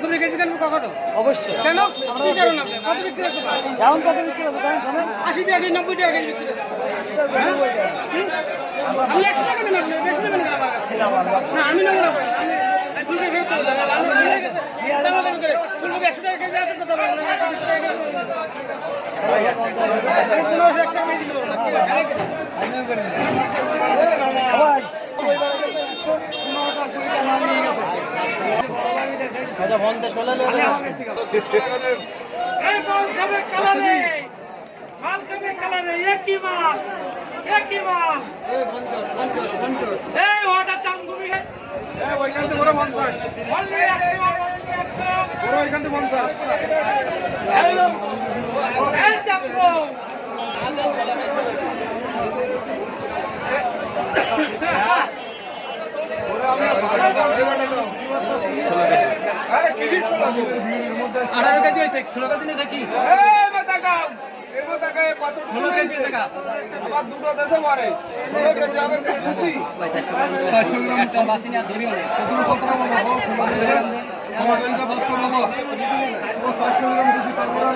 50 KG কেন কখনো? অবশ্যই। কেন? কি কারণ আপনি? কত বিক্রি হচ্ছে ভাই? এখন কত বিক্রি হচ্ছে জানেন শোনেন? 80 টাকা কেজি 90 টাকা কেজি বিক্রি হচ্ছে। কি? আমি 100 টাকা নেবেন আপনি, বেশি নেবেন কেন আমার কাছ থেকে? না আমি নেবো না ভাই। আমি ফুলকে ফেরত দেবো। আমি ভুলে গেছে। দামাদামি করে। ফুলকপি 100 টাকা কেজি আছে কত বলেন? 120 টাকা কেজি। আমি 1500 টাকা কেজি দেবো না। ঠিক আছে? আচ্ছা বন্ধে চলে এই মাল খাবে কালারে মাল খাবে কালারে একই মাল এই ওটার দাম কমে গেছে ওইখান থেকে বড় 50 বললে 100 বড় ওইখান থেকে 50 এই দাম কম আরে কেজি 16 18 কেজি হয়েছে 16 কেজি নিয়ে দেখি এই মাথা কাম এই মাথা কায় কত 16 কেজি টাকা আমার দুটো দেশে মারে 16 কেজি আবার সুতি 600 একটা বাসি না ধরিও না তুমি কত টাকা বলবো 500 গ্রাম আমার ওইটা 500 নেবো 500 গ্রাম দিতে পারবো না